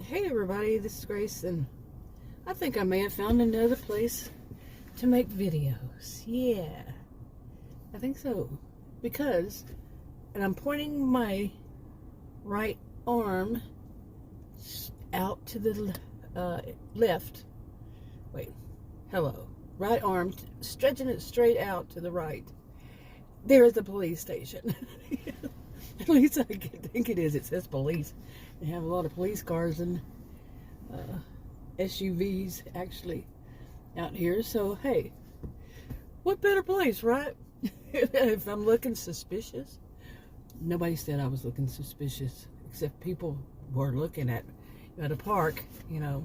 Hey everybody, this is Grace, and I think I may have found another place to make videos. Yeah, I think so. Because, and I'm pointing my right arm out to the left. Wait, hello. Right arm, stretching it straight out to the right. There is the police station. At least I think it is. It says police. They have a lot of police cars and SUVs actually out here. So, hey, what better place, right? If I'm looking suspicious. Nobody said I was looking suspicious, except people were looking at a park, you know.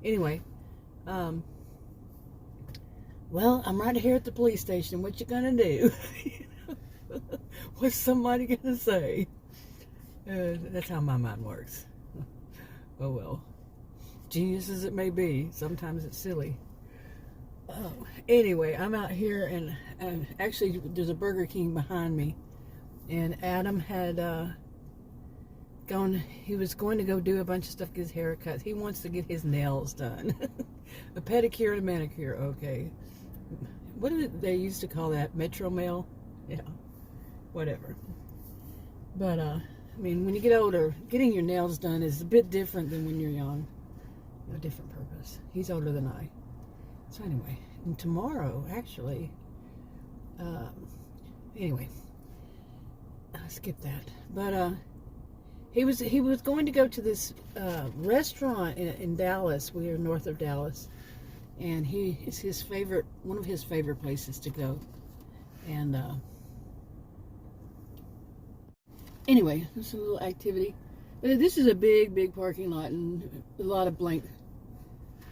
Anyway, well, I'm right here at the police station. What you gonna do? What's somebody gonna say? That's how my mind works. Oh well. Genius as it may be, sometimes it's silly. Anyway, I'm out here, and actually there's a Burger King behind me, and Adam had he was going to go do a bunch of stuff, get his hair cut. He wants to get his nails done. A pedicure and a manicure, okay. What did they used to call that? Metro Mail? Yeah, whatever. But, I mean, when you get older, getting your nails done is a bit different than when you're young. A different purpose. He's older than I. So anyway, and tomorrow, actually, anyway, I'll skip that. But, he was going to go to this restaurant in Dallas. We are north of Dallas. And it's one of his favorite places to go. And, anyway, it's a little activity. But this is a big parking lot, and a lot of blank,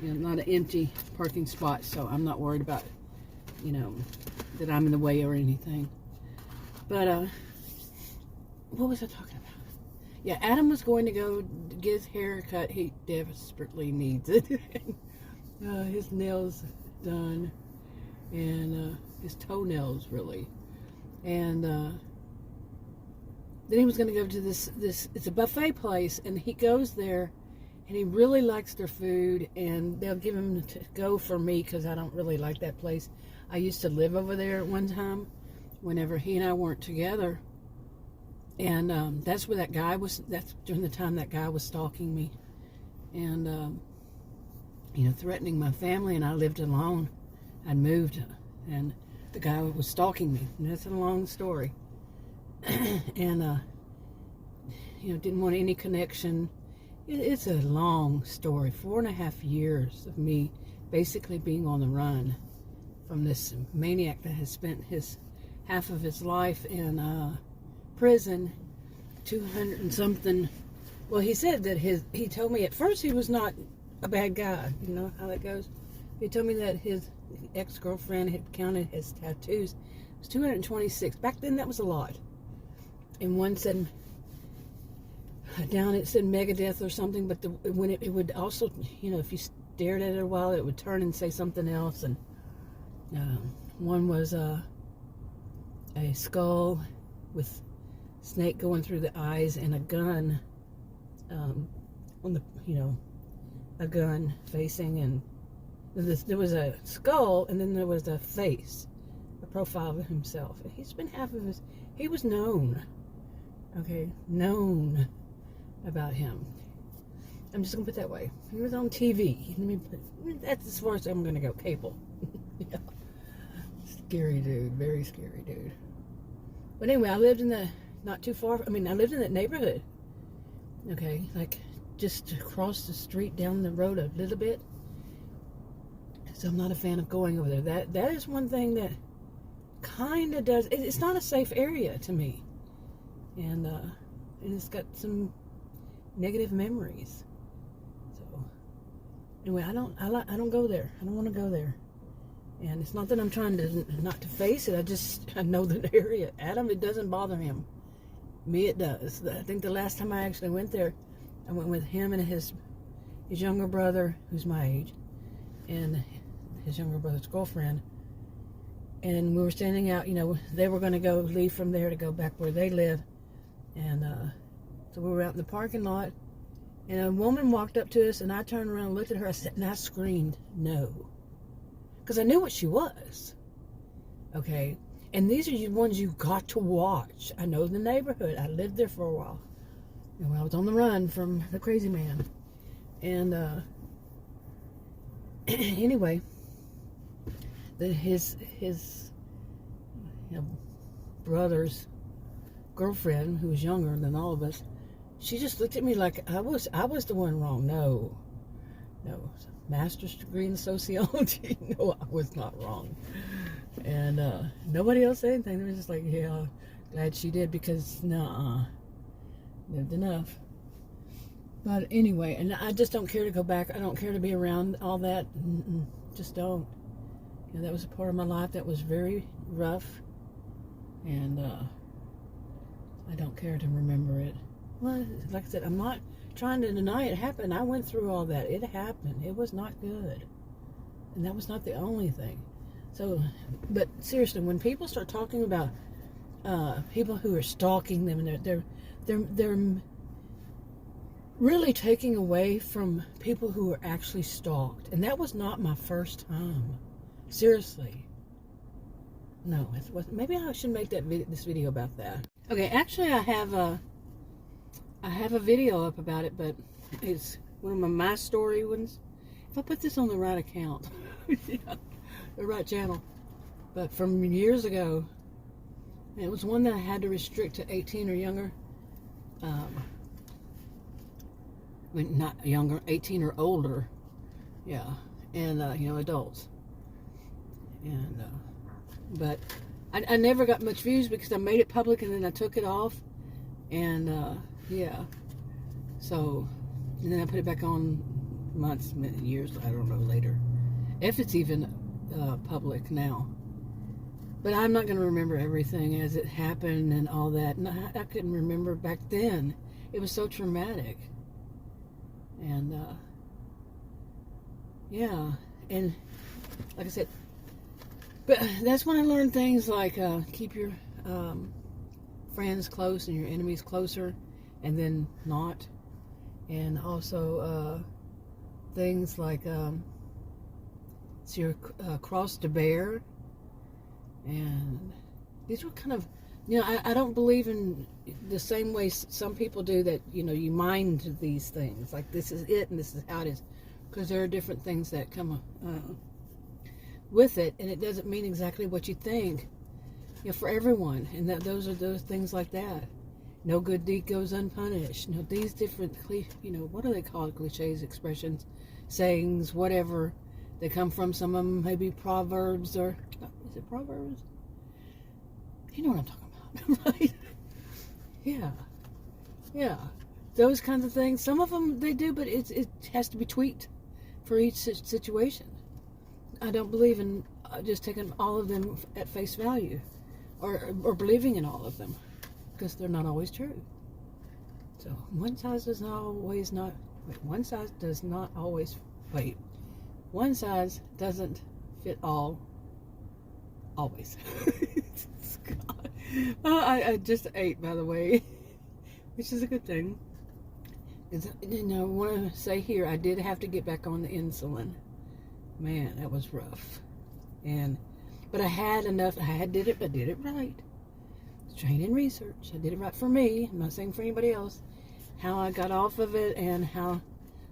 a lot of empty parking spots. So I'm not worried about, that I'm in the way or anything. But what was I talking about? Yeah, Adam was going to go get his hair cut. He desperately needs it. His nails done, and his toenails really, and then he was going to go to this it's a buffet place, and he goes there, and he really likes their food, and they'll give him to go for me because I don't really like that place. I used to live over there at one time whenever he and I weren't together, and that's where that's during the time that guy was stalking me, and threatening my family, and I lived alone. I'd moved, and the guy was stalking me, and that's a long story. And, didn't want any connection. It's a long story. 4.5 years of me basically being on the run from this maniac that has spent half of his life in prison, 200 and something. Well, he said that he told me at first he was not a bad guy. You know how that goes. He told me that his ex-girlfriend had counted his tattoos. It was 226. Back then, that was a lot. And one said, down it said Megadeth or something, but when it would also, if you stared at it a while, it would turn and say something else. And one was a skull with snake going through the eyes, and a gun on the, a gun facing, and there was a skull, and then there was a face, a profile of himself. And he spent he was known, known about him. I'm just gonna put it that way. He was on TV. That's as far as I'm gonna go. Cable. Yeah. Scary dude, very scary dude. But anyway, I lived not too far. I lived in that neighborhood. Like just across the street, down the road a little bit. So I'm not a fan of going over there. That is one thing that kind of does. It's not a safe area to me, and it's got some negative memories. So anyway, I don't go there. I don't want to go there. And it's not that I'm trying to not to face it. I know the area. Adam, it doesn't bother him. Me, it does. I think the last time I actually went there, I went with him and his younger brother, who's my age, and his younger brother's girlfriend. And we were standing out, they were going to leave from there to go back where they live. And so we were out in the parking lot, And a woman walked up to us, and I turned around and looked at her, and I screamed, no. Because I knew what she was. Okay? And these are the ones you got to watch. I know the neighborhood. I lived there for a while. And when I was on the run from the crazy man. And, anyway, his brother's girlfriend, who was younger than all of us, she just looked at me like I was the one wrong. No, master's degree in sociology. No, I was not wrong. And nobody else said anything. They were just like, yeah, glad she did, because lived enough. But anyway, and I just don't care to go back. I don't care to be around all that. Just don't. You know, that was a part of my life that was very rough, and I don't care to remember it. Well, like I said, I'm not trying to deny it happened. I went through all that. It happened. It was not good, and that was not the only thing. So, but seriously, when people start talking about people who are stalking them, and they're really taking away from people who are actually stalked. And that was not my first time. Seriously. No, it wasn't. Maybe I should make this video about that. Okay, actually I have a video up about it, but it's one of my story ones. If I put this on the right account, yeah, the right channel. But from years ago, it was one that I had to restrict to 18 or younger. Not younger, 18 or older, yeah, and adults. And but I never got much views because I made it public and then I took it off, and yeah, so, and then I put it back on months, years, I don't know, later, if it's even public now. But I'm not going to remember everything as it happened and all that. And I couldn't remember back then. It was so traumatic. And yeah, and like I said, but that's when I learned things like keep your friends close and your enemies closer, and then not. And also things like so your cross to bear. And these were kind of, I don't believe in the same way some people do, that, you mind these things. Like, this is it and this is how it is. Because there are different things that come with it. And it doesn't mean exactly what you think, for everyone. And those are those things like that. No good deed goes unpunished. These different, what do they call it? Cliches, expressions, sayings, whatever. They come from, some of them maybe proverbs, or is it proverbs? You know what I'm talking about, right? Yeah, those kinds of things. Some of them they do, but it has to be tweaked for each situation. I don't believe in just taking all of them at face value, or believing in all of them, because they're not always true. So one size does not always one size doesn't fit all, always. God. I just ate, by the way, which is a good thing. I want to say here, I did have to get back on the insulin. Man, that was rough. But I had enough. I did it right. Training research. I did it right for me. I'm not saying for anybody else. How I got off of it and how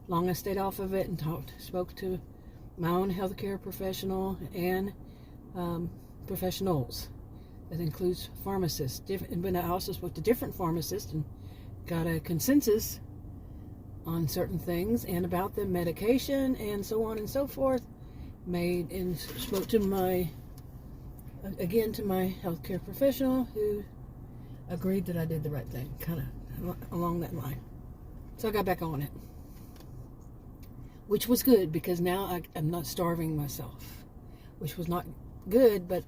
long I stayed off of it, and spoke to my own healthcare professional and professionals. That includes pharmacists. But I also spoke to different pharmacists and got a consensus on certain things and about the medication and so on and so forth. Spoke to my healthcare professional, who agreed that I did the right thing, kind of along that line. So I got back on it, which was good, because now I'm not starving myself, which was not good, but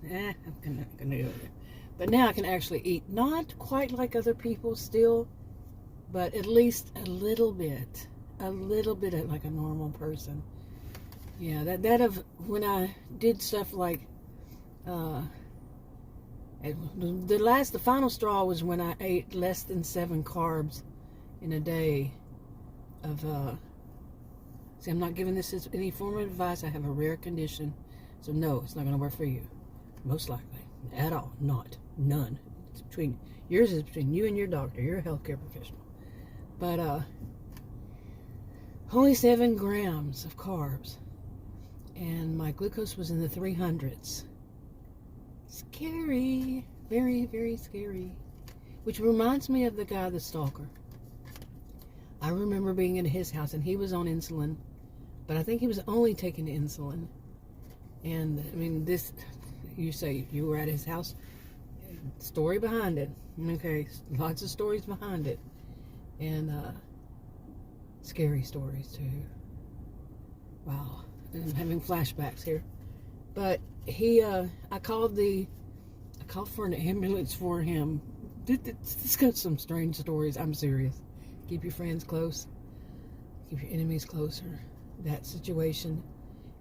I'm gonna do it. But now I can actually eat, not quite like other people still, but at least a little bit like a normal person. Yeah, that of when I did stuff like the final straw was when I ate less than 7 carbs in a day, of, see, I'm not giving this as any form of advice. I have a rare condition. So no, it's not going to work for you. Most likely. At all. Not. None. It's between, yours is between you and your doctor. You're a healthcare professional. But, only 7 grams of carbs. And my glucose was in the 300s. Scary. Very, very scary. Which reminds me of the guy, the stalker. I remember being in his house and he was on insulin. But I think he was only taking insulin. And, I mean, this, you say you were at his house. Story behind it. Okay, lots of stories behind it. And, scary stories, too. Wow. I'm having flashbacks here. But he, I called for an ambulance for him. This got some strange stories. I'm serious. Keep your friends close. Keep your enemies closer. That situation.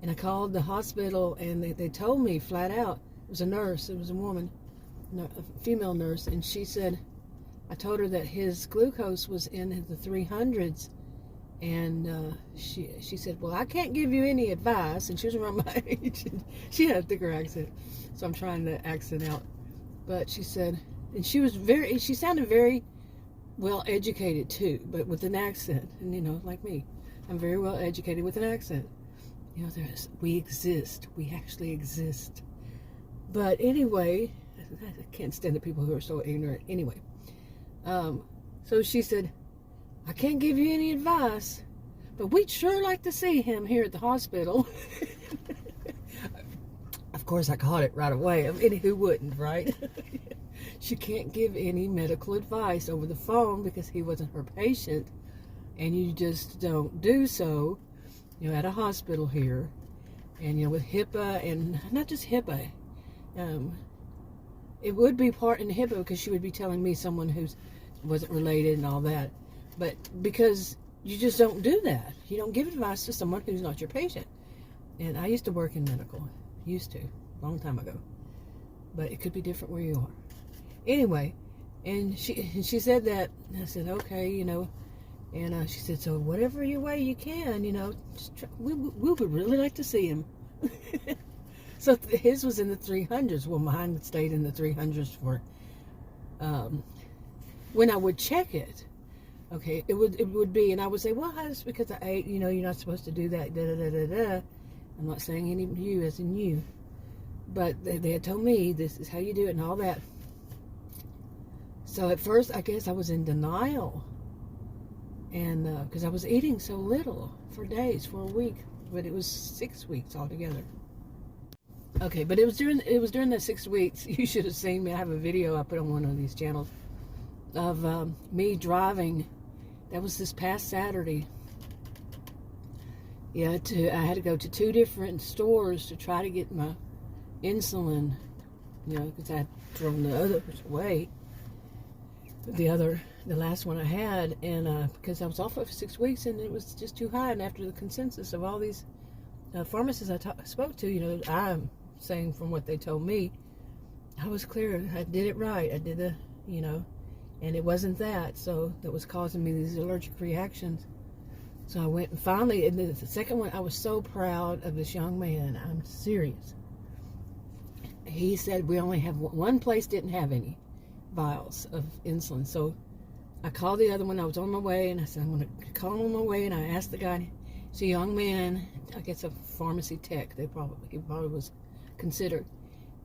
And I called the hospital, and they told me flat out, it was a nurse, it was a woman, a female nurse, and she said, I told her that his glucose was in the 300s, and she said, well, I can't give you any advice, and she was around my age, and she had a thicker accent, so I'm trying the accent out, but she said, and she sounded very well educated too, but with an accent, and you know, like me, I'm very well educated with an accent. You know, we exist. We actually exist. But anyway, I can't stand the people who are so ignorant. Anyway, so she said, I can't give you any advice, but we'd sure like to see him here at the hospital. Of course, I caught it right away. I mean, who wouldn't, right? She can't give any medical advice over the phone because he wasn't her patient, and you just don't do so. You know, at a hospital here, and you know, with HIPAA, and not just HIPAA, it would be part in HIPAA because she would be telling me someone who wasn't related and all that, but because you just don't do that. You don't give advice to someone who's not your patient. And I used to work in medical, long time ago, but it could be different where you are. Anyway, and she said that, and I said, okay, you know. And she said, so whatever way you can, you know, just try, we would really like to see him. So his was in the 300s. Well, mine stayed in the 300s for, when I would check it, okay, it would be, and I would say, well, that's because I ate, you know, you're not supposed to do that, da-da-da-da-da. I'm not saying any of you as in you, but they had told me this is how you do it and all that. So at first, I guess I was in denial. And because I was eating so little for days, for a week, but it was 6 weeks altogether. Okay, but it was during the 6 weeks. You should have seen me. I have a video I put on one of these channels of me driving. That was this past Saturday. Yeah, I had to go to 2 different stores to try to get my insulin. You know, because I had thrown the others away. The last one I had, and because I was off for 6 weeks, and it was just too high. And after the consensus of all these pharmacists I spoke to, you know, I'm saying from what they told me, I was clear. I did it right. I did you know, and it wasn't that. So that was causing me these allergic reactions. So I went and finally, and the second one, I was so proud of this young man. I'm serious. He said we only have one place didn't have any vials of insulin. So I called the other one. I was on my way, and I said, I'm going to call him on my way. And I asked the guy, he's a young man, I guess a pharmacy tech. He probably was considered.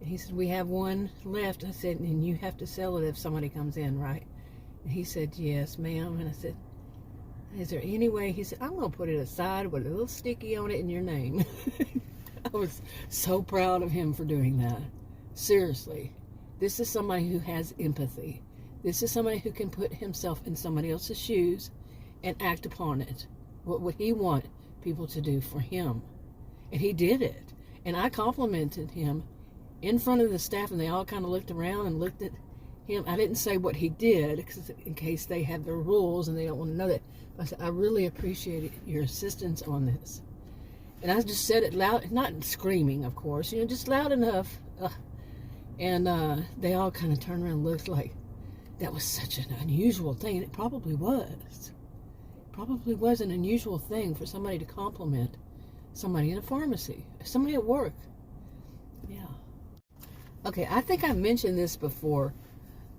And he said, we have one left. I said, and you have to sell it if somebody comes in, right? And he said, yes, ma'am. And I said, is there any way? He said, I'm going to put it aside with a little sticky on it in your name. I was so proud of him for doing that. Seriously. This is somebody who has empathy. This is somebody who can put himself in somebody else's shoes and act upon it. What would he want people to do for him? And he did it. And I complimented him in front of the staff, and they all kind of looked around and looked at him. I didn't say what he did, in case they have their rules and they don't want to know that. But I said, I really appreciate your assistance on this. And I just said it loud, not screaming, of course, you know, just loud enough. And they all kind of turned around and looked like that was such an unusual thing. And it probably was. probably was an unusual thing for somebody to compliment somebody in a pharmacy, somebody at work. Yeah. Okay, I think I mentioned this before,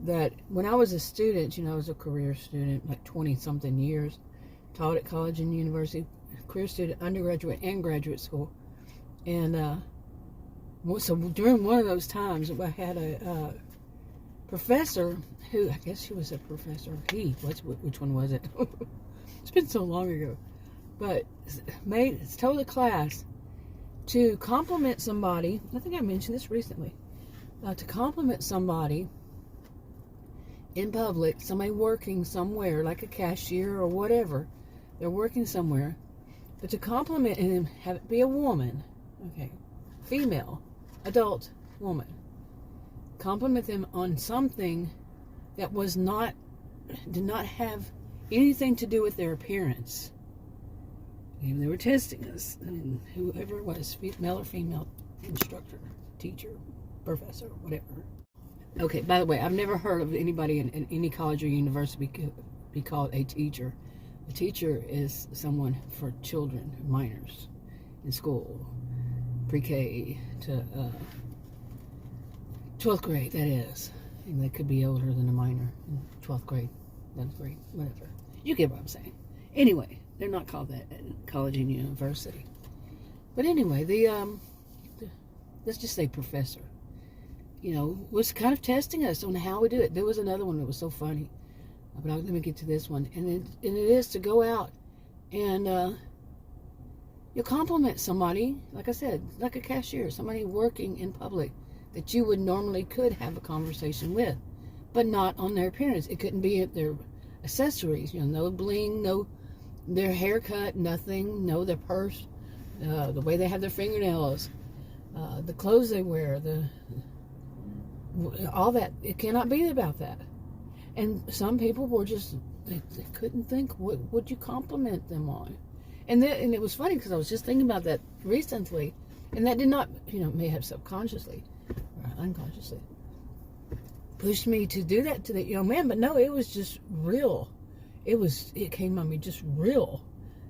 that when I was a student, I was a career student, like 20-something years, taught at college and university, career student, undergraduate and graduate school. And so during one of those times, I had a professor who, I guess she was a professor, which one was it? It's been so long ago. But told the class to compliment somebody. I think I mentioned this recently. To compliment somebody in public, somebody working somewhere, like a cashier or whatever. They're working somewhere. But to compliment him, have it be a woman. Okay. Female. Adult woman. Compliment them on something that did not have anything to do with their appearance. Maybe they were testing us. Whoever it was, male or female instructor, teacher, professor, whatever. Okay, by the way, I've never heard of anybody in any college or university be called a teacher. A teacher is someone for children, minors, in school, pre-K to 12th grade, that is. And they could be older than a minor in 12th grade, 11th grade, whatever. You get what I'm saying. Anyway, they're not called that at college and university. But anyway, let's just say professor, was kind of testing us on how we do it. There was another one that was so funny. But let me get to this one. And it is to go out and you compliment somebody, like I said, like a cashier, somebody working in public that you would normally could have a conversation with, but not on their appearance. It couldn't be their accessories, no bling, no their haircut, nothing, no their purse, the way they have their fingernails, the clothes they wear, all that. It cannot be about that. And some people were just, they couldn't think, what would you compliment them on? And it was funny because I was just thinking about that recently, and that did not, may have subconsciously or unconsciously pushed me to do that to the young man, but no, it was just real. It came on me just real,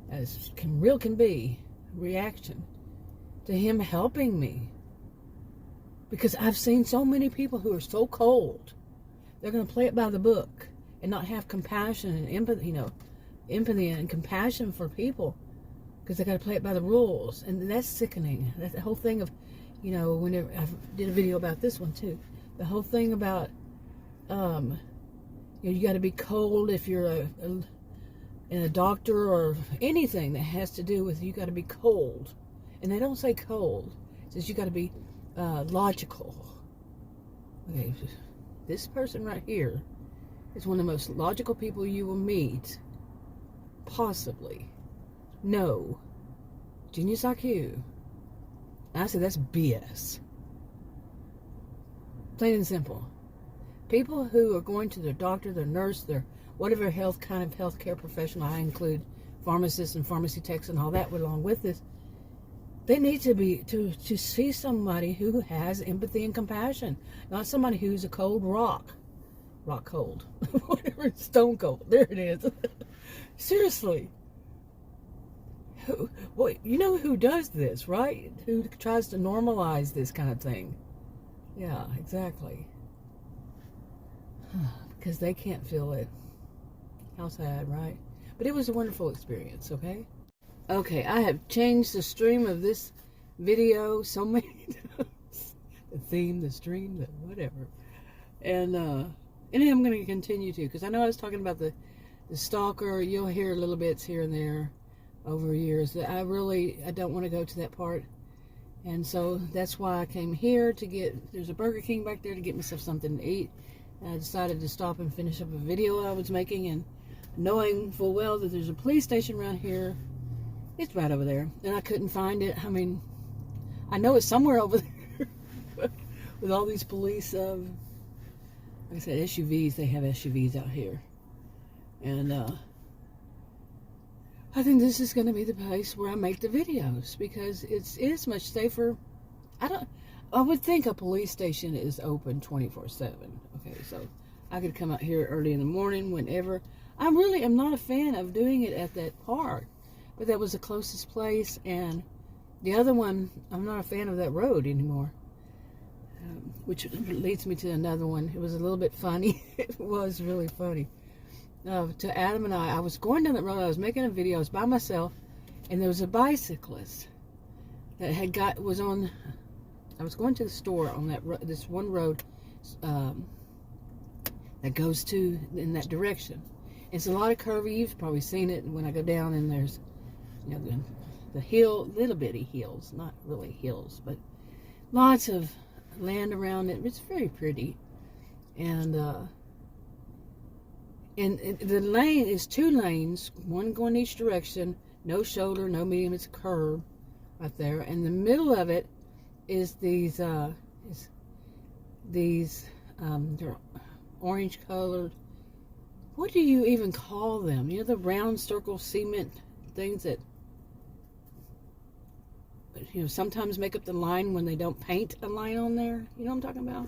as real can be, reaction to him helping me. Because I've seen so many people who are so cold, they're going to play it by the book and not have compassion and empathy, empathy and compassion for people, because they got to play it by the rules. And that's sickening. That's the whole thing of, whenever I did a video about this one too, the whole thing about, you got to be cold if you're a doctor or anything that has to do with, you got to be cold. And they don't say cold. It says you got to be logical. Okay, this person right here is one of the most logical people you will meet. Possibly. No. Genius IQ. And I said that's BS. Plain and simple. People who are going to their doctor, their nurse, their whatever kind of healthcare professional, I include pharmacists and pharmacy techs and all that along with this, they need to see somebody who has empathy and compassion, not somebody who's a cold rock cold, whatever, stone cold. There it is. Seriously. Who does this, right? Who tries to normalize this kind of thing? Yeah, exactly. Because they can't feel it. How sad, right? But it was a wonderful experience, okay? Okay, I have changed the stream of this video so many times. The theme, the stream, the whatever. And I'm going to continue to, because I know I was talking about the stalker. You'll hear little bits here and there over years. I don't want to go to that part. And so that's why I came here to there's a Burger King back there, to get myself something to eat. And I decided to stop and finish up a video I was making, and knowing full well that there's a police station around here. It's right over there, and I couldn't find it. I mean, I know it's somewhere over there with all these police, like I said, SUVs. They have SUVs out here, and I think this is going to be the place where I make the videos, because it is much safer. I would think a police station is open 24/7. Okay, so I could come out here early in the morning whenever. I really am not a fan of doing it at that park, but that was the closest place, and the other one, I'm not a fan of that road anymore, which leads me to another one. It was a little bit funny. It was really funny. To Adam and I was going down that road. I was making a video. I was by myself, and there was a bicyclist that was on. I was going to the store on this one road that goes in that direction. It's a lot of curvy. You've probably seen it when I go down, and there's, you know, the hill, little bitty hills, not really hills, but lots of land around it. It's very pretty, and the lane is 2 lanes, one going each direction. No shoulder, no medium. It's a curve right there. And the middle of it is these they're orange colored. What do you even call them? You know, the round circle cement things that, you know, sometimes make up the line when they don't paint a line on there. You know what I'm talking about?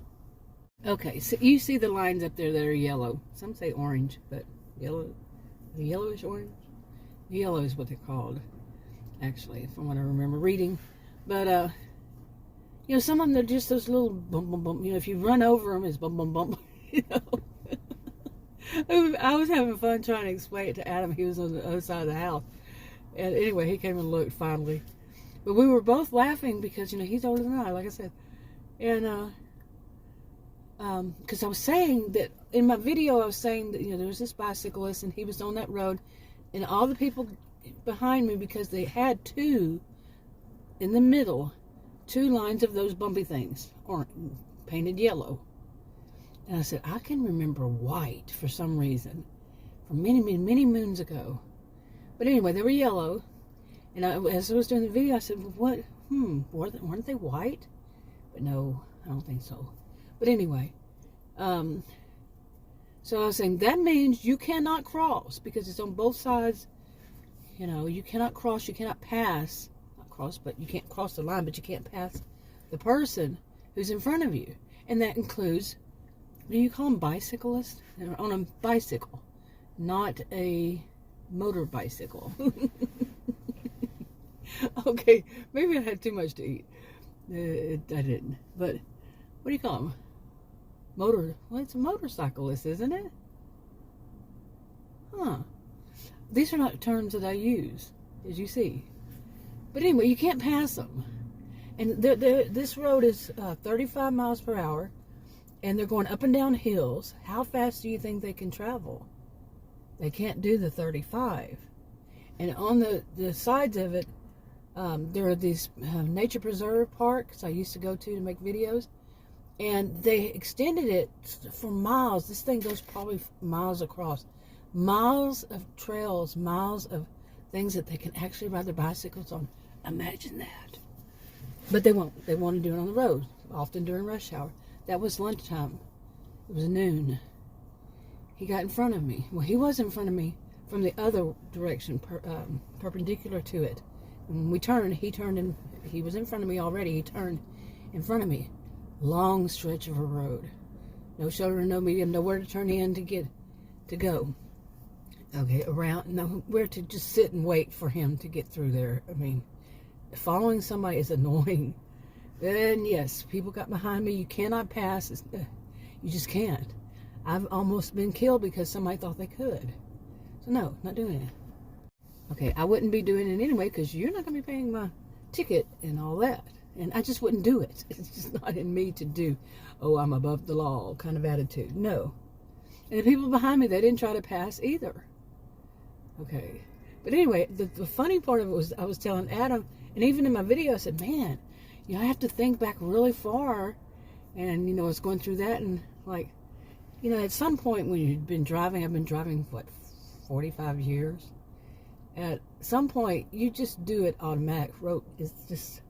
Okay, so you see the lines up there that are yellow. Some say orange, but yellowish orange? Yellow is what they're called, actually, from what I remember reading. But, you know, some of them, they're just those little bump, bump, bump. You know, if you run over them, it's bump, bump, bump. You know? I was having fun trying to explain it to Adam. He was on the other side of the house. And anyway, he came and looked finally. But we were both laughing because, you know, he's older than I, like I said. And, because I was saying that in my video, I was saying that, you know, there was this bicyclist and he was on that road, and all the people behind me, because they had 2 in the middle, 2 lines of those bumpy things, or painted yellow. And I said, I can remember white for some reason from many, many, many moons ago. But anyway, they were yellow. And as I was doing the video, I said, well, weren't they white? But no, I don't think so. But anyway, so I was saying, that means you cannot cross, because it's on both sides. You know, you cannot cross, you cannot pass, not cross, but you can't cross the line, but you can't pass the person who's in front of you. And that includes, what do you call them, bicyclists? They're on a bicycle, not a motor bicycle. Okay, maybe I had too much to eat. I didn't. But what do you call them? Well, it's a motorcyclist, isn't it? Huh. These are not terms that I use, as you see. But anyway, you can't pass them. And this road is 35 miles per hour, and they're going up and down hills. How fast do you think they can travel? They can't do the 35. And on the sides of it, there are these nature preserve parks I used to go to make videos. And they extended it for miles. This thing goes probably miles across. Miles of trails, miles of things that they can actually ride their bicycles on. Imagine that. But they won't. They want to do it on the road, often during rush hour. That was lunchtime. It was noon. He got in front of me. Well, he was in front of me from the other direction, perpendicular to it. And when we turned, he turned, and he was in front of me already. He turned in front of me. Long stretch of a road, no shoulder, no medium, nowhere to turn in to go. Okay, around, nowhere to just sit and wait for him to get through there. I mean, following somebody is annoying. And yes, people got behind me. You cannot pass. You just can't. I've almost been killed because somebody thought they could. So no, not doing it. Okay, I wouldn't be doing it anyway, because you're not going to be paying my ticket and all that. And I just wouldn't do it. It's just not in me to do, oh, I'm above the law kind of attitude. No. And the people behind me, they didn't try to pass either. Okay. But anyway, the funny part of it was, I was telling Adam, and even in my video, I said, man, you know, I have to think back really far. And, you know, I was going through that, and like, you know, at some point when you've been driving, I've been driving, what, 45 years? At some point, you just do it automatic. Road is just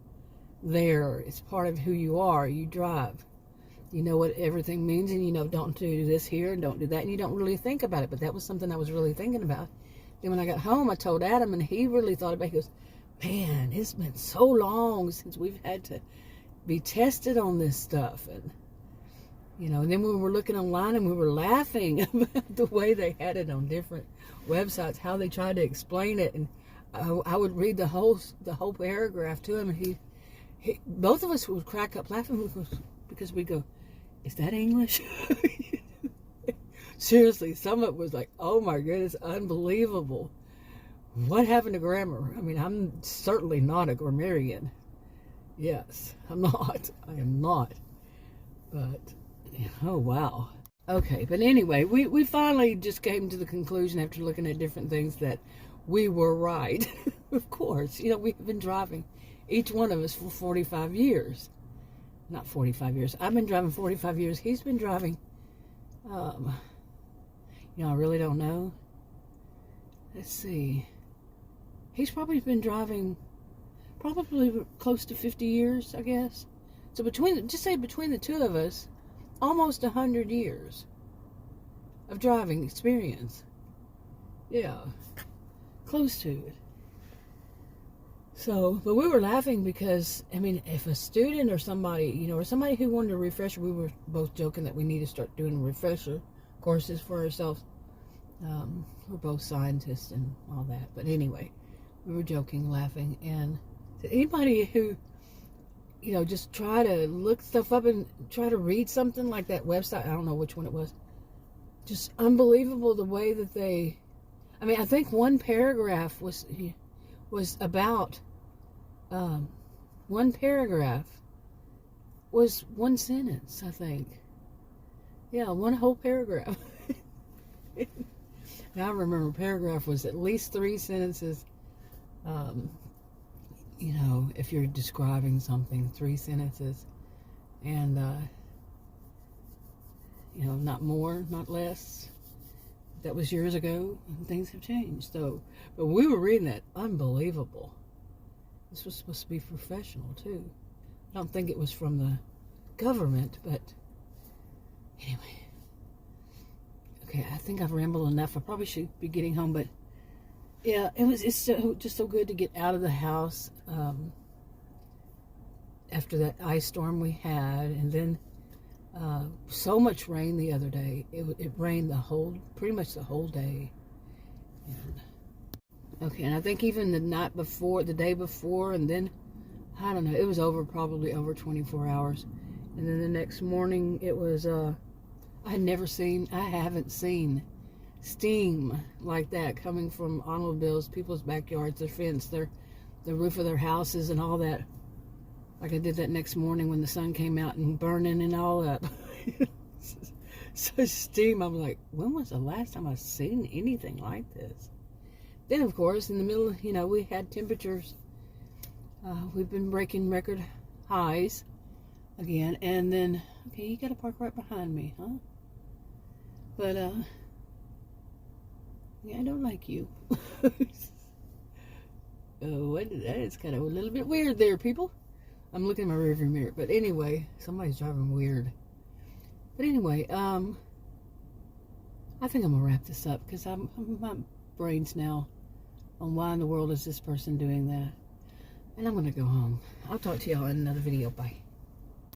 there. It's part of who you are. You drive. You know what everything means, and you know, don't do this here and don't do that, and you don't really think about it. But that was something I was really thinking about. Then when I got home, I told Adam, and he really thought about it. He goes, man, it's been so long since we've had to be tested on this stuff. And, You know, and then we were looking online and we were laughing about the way they had it on different websites, how they tried to explain it. And I would read the whole paragraph to him, and he both of us would crack up laughing because we go, "Is that English?" Seriously, some of it was like, "Oh my goodness, unbelievable! What happened to grammar?" I mean, I'm certainly not a grammarian. Yes, I'm not. I am not. But oh wow. Okay, but anyway, we finally just came to the conclusion after looking at different things that we were right. Of course, you know, we've been driving, each one of us, for 45 years. Not 45 years. I've been driving 45 years. He's been driving, you know, I really don't know. Let's see. He's probably been driving probably close to 50 years, I guess. So just say between the two of us, almost 100 years of driving experience. Yeah, close to it. So, but we were laughing because, I mean, if a student or somebody, you know, or somebody who wanted a refresher, we were both joking that we need to start doing refresher courses for ourselves. We're both scientists and all that. But anyway, we were joking, laughing. And anybody who, you know, just try to look stuff up and try to read something like that website, I don't know which one it was, just unbelievable the way that they, I mean, I think one paragraph was about, one paragraph was one sentence, I think. Yeah, one whole paragraph. Now I remember paragraph was at least 3 sentences. You know, if you're describing something, 3 sentences. And, you know, not more, not less. That was years ago, and things have changed. So, but we were reading that, unbelievable. This was supposed to be professional, too. I don't think it was from the government, but anyway. Okay, I think I've rambled enough. I probably should be getting home, but yeah, it's just so good to get out of the house after that ice storm we had, and then so much rain the other day. It rained pretty much the whole day. And, okay, and I think even the night before, the day before, and then I don't know, it was probably over 24 hours. And then the next morning it was I haven't seen steam like that coming from automobiles, people's backyards, their fence, the roof of their houses and all that. Like I did that next morning when the sun came out and burning and all up. Such steam. I'm like, when was the last time I've seen anything like this? Then, of course, in the middle, you know, we had temperatures. We've been breaking record highs again. And then, okay, you got to park right behind me, huh? But, yeah, I don't like you. Oh, that is kind of a little bit weird there, people. I'm looking in my rearview mirror. But anyway, somebody's driving weird. But anyway, I think I'm going to wrap this up because my brain's now on why in the world is this person doing that. And I'm going to go home. I'll talk to y'all in another video. Bye.